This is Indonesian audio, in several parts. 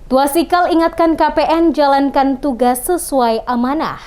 Tuasikal ingatkan KPN jalankan tugas sesuai amanah.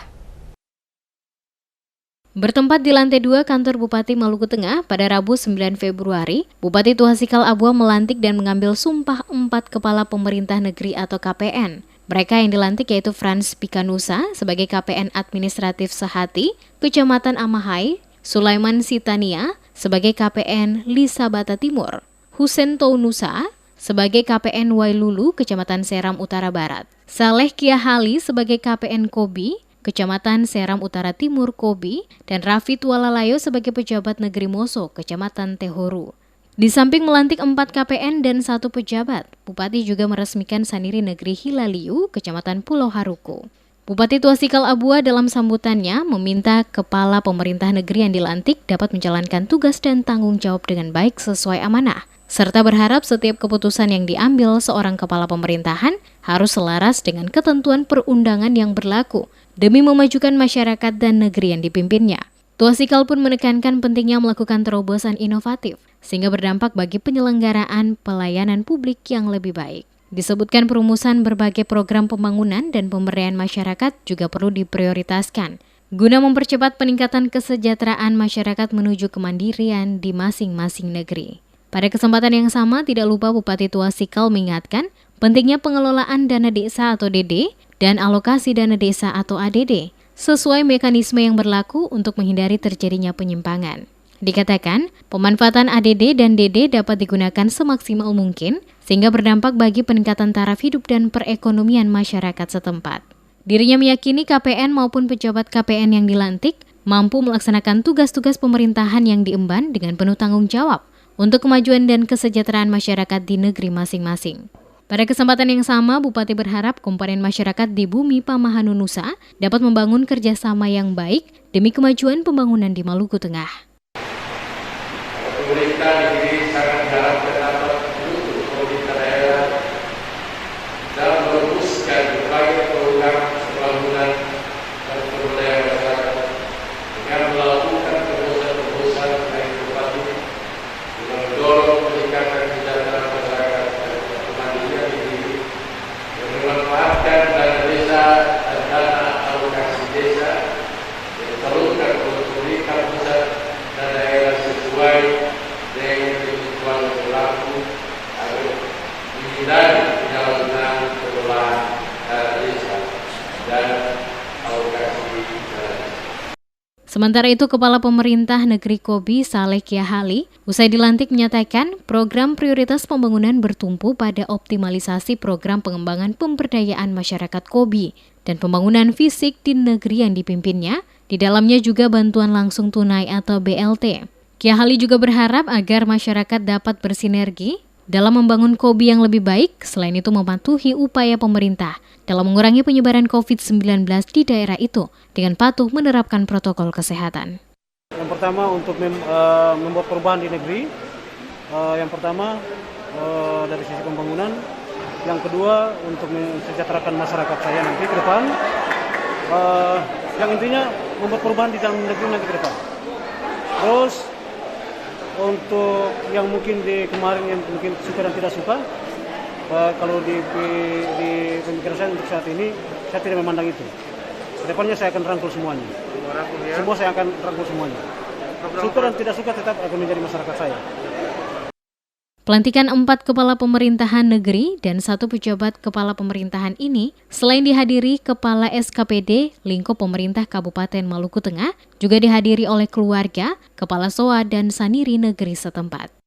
Bertempat di lantai 2 kantor Bupati Maluku Tengah pada Rabu 9 Februari, Bupati Tuasikal Abua melantik dan mengambil sumpah 4 kepala pemerintah negeri atau KPN. Mereka yang dilantik yaitu Frans Pikanusa sebagai KPN Administratif Sehati, Kecamatan Amahai, Sulaiman Sitania sebagai KPN Lisabata Timur, Husen Tounusa sebagai KPN Wailulu, Kecamatan Seram Utara Barat, Saleh Kiahali sebagai KPN Kobi, Kecamatan Seram Utara Timur Kobi, dan Raffi Tualalayo sebagai pejabat negeri Moso, Kecamatan Tehoru. Di samping melantik 4 KPN dan 1 pejabat, Bupati juga meresmikan Saniri Negeri Hilaliu, Kecamatan Pulau Haruko. Bupati Tuasikal Abua dalam sambutannya meminta kepala pemerintah negeri yang dilantik dapat menjalankan tugas dan tanggung jawab dengan baik sesuai amanah, serta berharap setiap keputusan yang diambil seorang kepala pemerintahan harus selaras dengan ketentuan perundangan yang berlaku demi memajukan masyarakat dan negeri yang dipimpinnya. Tuasikal pun menekankan pentingnya melakukan terobosan inovatif sehingga berdampak bagi penyelenggaraan pelayanan publik yang lebih baik. Disebutkan perumusan berbagai program pembangunan dan pemberdayaan masyarakat juga perlu diprioritaskan guna mempercepat peningkatan kesejahteraan masyarakat menuju kemandirian di masing-masing negeri. Pada kesempatan yang sama, tidak lupa Bupati Tuasikal mengingatkan pentingnya pengelolaan dana desa atau DD dan alokasi dana desa atau ADD sesuai mekanisme yang berlaku untuk menghindari terjadinya penyimpangan. Dikatakan, pemanfaatan ADD dan DD dapat digunakan semaksimal mungkin sehingga berdampak bagi peningkatan taraf hidup dan perekonomian masyarakat setempat. Dirinya meyakini KPN maupun pejabat KPN yang dilantik mampu melaksanakan tugas-tugas pemerintahan yang diemban dengan penuh tanggung jawab untuk kemajuan dan kesejahteraan masyarakat di negeri masing-masing. Pada kesempatan yang sama, Bupati berharap komponen masyarakat di bumi Pamahanu Nusa dapat membangun kerjasama yang baik demi kemajuan pembangunan di Maluku Tengah. Pemerintah negeri sangat diharapkan dapat mendukung pemerintah daerah dalam merumuskan berbagai program pembangunan dan pemberdayaan masyarakat dengan melakukan terobosan-terobosan yang inovatif dengan mendorong peningkatan kesejahteraan masyarakat dan kemandirian diri dan memanfaatkan dana desa dan dana alokasi desa yang disalurkan oleh pemerintah pusat dan daerah sesuai dengan ketentuan yang berlaku agar dihindari penyalahgunaan pengelolaan dana desa dan alokasi dana desa. Sementara itu, Kepala Pemerintah Negeri Kobi Saleh Kiahali usai dilantik menyatakan program prioritas pembangunan bertumpu pada optimalisasi program pengembangan pemberdayaan masyarakat Kobi dan pembangunan fisik di negeri yang dipimpinnya, di dalamnya juga bantuan langsung tunai atau BLT. Kiahali juga berharap agar masyarakat dapat bersinergi dalam membangun Kobi yang lebih baik, selain itu mematuhi upaya pemerintah dalam mengurangi penyebaran COVID-19 di daerah itu dengan patuh menerapkan protokol kesehatan. Yang pertama untuk membuat perubahan di negeri, yang pertama dari sisi pembangunan, yang kedua untuk mensejahterakan masyarakat saya nanti ke depan, yang intinya membuat perubahan di dalam negeri nanti ke depan. Terus untuk yang mungkin di kemarin yang mungkin suka dan tidak suka, kalau di pemikiran saya untuk saat ini saya tidak memandang itu. Kedepannya saya akan rangkul semuanya. Semua saya akan rangkul semuanya. Suka dan tidak suka tetap akan menjadi masyarakat saya. Pelantikan 4 kepala pemerintahan negeri dan 1 pejabat kepala pemerintahan ini selain dihadiri Kepala SKPD lingkup pemerintah Kabupaten Maluku Tengah, juga dihadiri oleh keluarga, Kepala SOA dan Saniri negeri setempat.